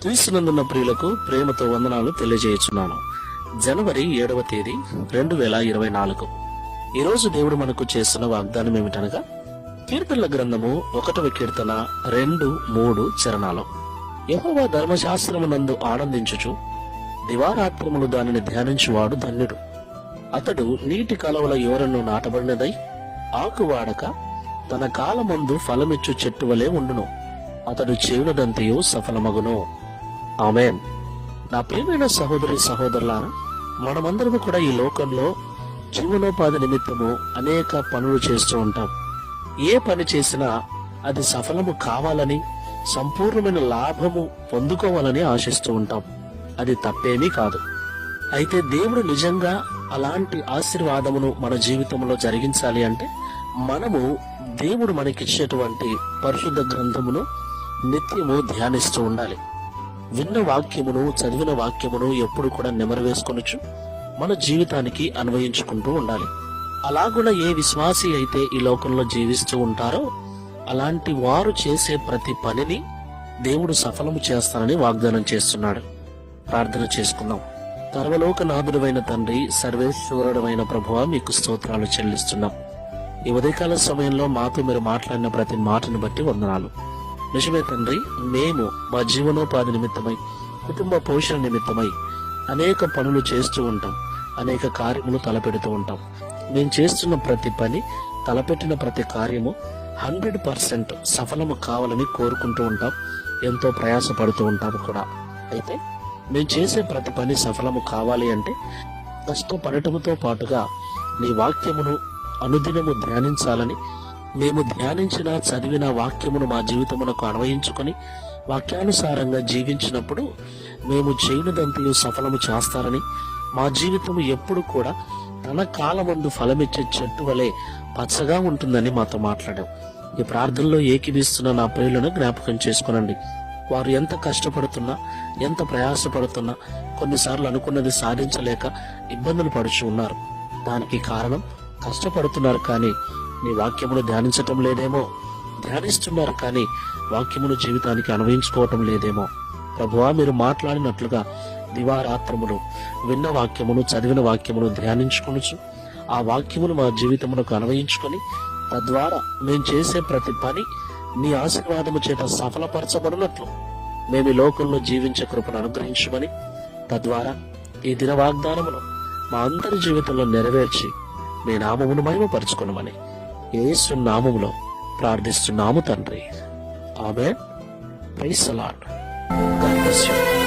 క్రీస్తునందున్న ప్రియులకు ప్రేమతో వందనాలు తెలియజేయుచున్నాను. జనవరి 7వ తేదీ 2024. ఈరోజు దేవుడు మనకు చేస్తున్న వాగ్దానం ఏమిటనగా, కీర్తనల గ్రంథము 1వ కీర్తన 2-3 చరణాలు. యెహోవా ధర్మశాస్త్రమునందు ఆనందించుచు దివారాత్రములు దానిని ధ్యానించువాడు ధన్యుడు. అతడు నీటి కాలువల యోరను నాటబడినదై ఆకువాడక తన కాలమందు ఫలమిచ్చు చెట్టు వలె ఉండును. అతడు చేయునదంతయు సఫలమగును. ఆమేన్. నా ప్రియమైన సహోదరి సహోదరులారా, మనమందరము కూడా ఈ లోకంలో జీవనోపాధి నిమిత్తము అనేక పనులు చేస్తూ ఉంటాం. ఏ పని చేసినా అది సఫలము కావాలని, సంపూర్ణమైన లాభము పొందుకోవాలని ఆశిస్తూ ఉంటాం. అది తప్పేమీ కాదు. అయితే దేవుడు నిజంగా అలాంటి ఆశీర్వాదమును మన జీవితంలో జరిగించాలి అంటే మనము దేవుడు మనకిచ్చేటువంటి పరిశుద్ధ గ్రంథమును నిత్యము ధ్యానిస్తూ ఉండాలి. విన్న వాక్యమును, చదివిన వాక్యమును ఎప్పుడు కూడా నెమరవేసుకొనొచ్చు మన జీవితానికి అన్వయించుకుంటూ ఉండాలి. అలాగున ఏ విశ్వాసి అయితే ఈ లోకంలో జీవిస్తూ ఉంటారో అలాంటి వారు చేసే ప్రతి పనిని దేవుడు సఫలము చేస్తానని వాగ్దానం చేస్తున్నాడు. ప్రార్థన చేసుకుందాం. సర్వలోకనాథుడైన తండ్రి, సర్వేశ్వరుడమైన ప్రభువా, మీకు స్తోత్రాలు చెల్లిస్తున్నాం. ఈ ఉదయకాల సమయంలో మాతో మీరు మాట్లాడిన ప్రతి మాటను బట్టి వందనాలు. నిజమే తండ్రి, మేము మా జీవనోపాధి నిమిత్తమై, కుటుంబ పోషణ నిమిత్తమై అనేక పనులు చేస్తూ ఉంటాం. అనేక కార్యములు తలపెడుతూ ఉంటాం. మేము చేస్తున్న ప్రతి పని, తలపెట్టిన ప్రతి కార్యము 100% సఫలము కావాలని కోరుకుంటూ ఉంటాం. ఎంతో ప్రయాసపడుతూ ఉంటాము కూడా. అయితే మేము చేసే ప్రతి పని సఫలము కావాలి అంటే కష్టపడటముతో పాటుగా నీ వాక్యమును అనుదినము ధ్యానించాలని, మేము ధ్యానించిన, చదివిన వాక్యమును మా జీవితమునకు అన్వయించుకొని వాక్యానుసారంగా జీవించినప్పుడు మేము చేయనిదంతయు సఫలము చేస్తారని, మా జీవితము ఎప్పుడు కూడా తన కాలమందు ఫలమిచ్చే చెట్టు వలె పచ్చగా ఉంటుందని మాతో మాట్లాడాం. ఈ ప్రార్థనలో ఏకీభిస్తున్న నా ప్రియులను జ్ఞాపకం చేసుకునండి. వారు ఎంత కష్టపడుతున్నా, ఎంత ప్రయాసపడుతున్నా, కొన్నిసార్లు అనుకున్నది సాధించలేక ఇబ్బందులు పడుచు ఉన్నారు. దానికి కారణం కష్టపడుతున్నారు కానీ నీ వాక్యమును ధ్యానించటం లేదేమో, ధ్యానిస్తున్నారు కానీ వాక్యమును జీవితానికి అన్వయించుకోవటం లేదేమో. ప్రభువా, మీరు మాట్లాడినట్లుగా దివారాత్రములు విన్న వాక్యమును, చదివిన వాక్యమును ధ్యానించుకొనుచు ఆ వాక్యమును మా జీవితమునకు అన్వయించుకొని తద్వారా మేము చేసే ప్రతి పని నీ ఆశీర్వాదము చేత సఫలపరచబడినట్లు మేము ఈ లోకంలో జీవించే కృపను అనుగ్రహించమని, తద్వారా ఈ దిన వాగ్దానమును మా అందరి జీవితంలో నెరవేర్చి మీ నామమును మహిమపరచుకొనమని యేసు నామములో ప్రార్థిస్తున్నాము తండ్రి. ఆమేన్. Praise the Lord. God bless you.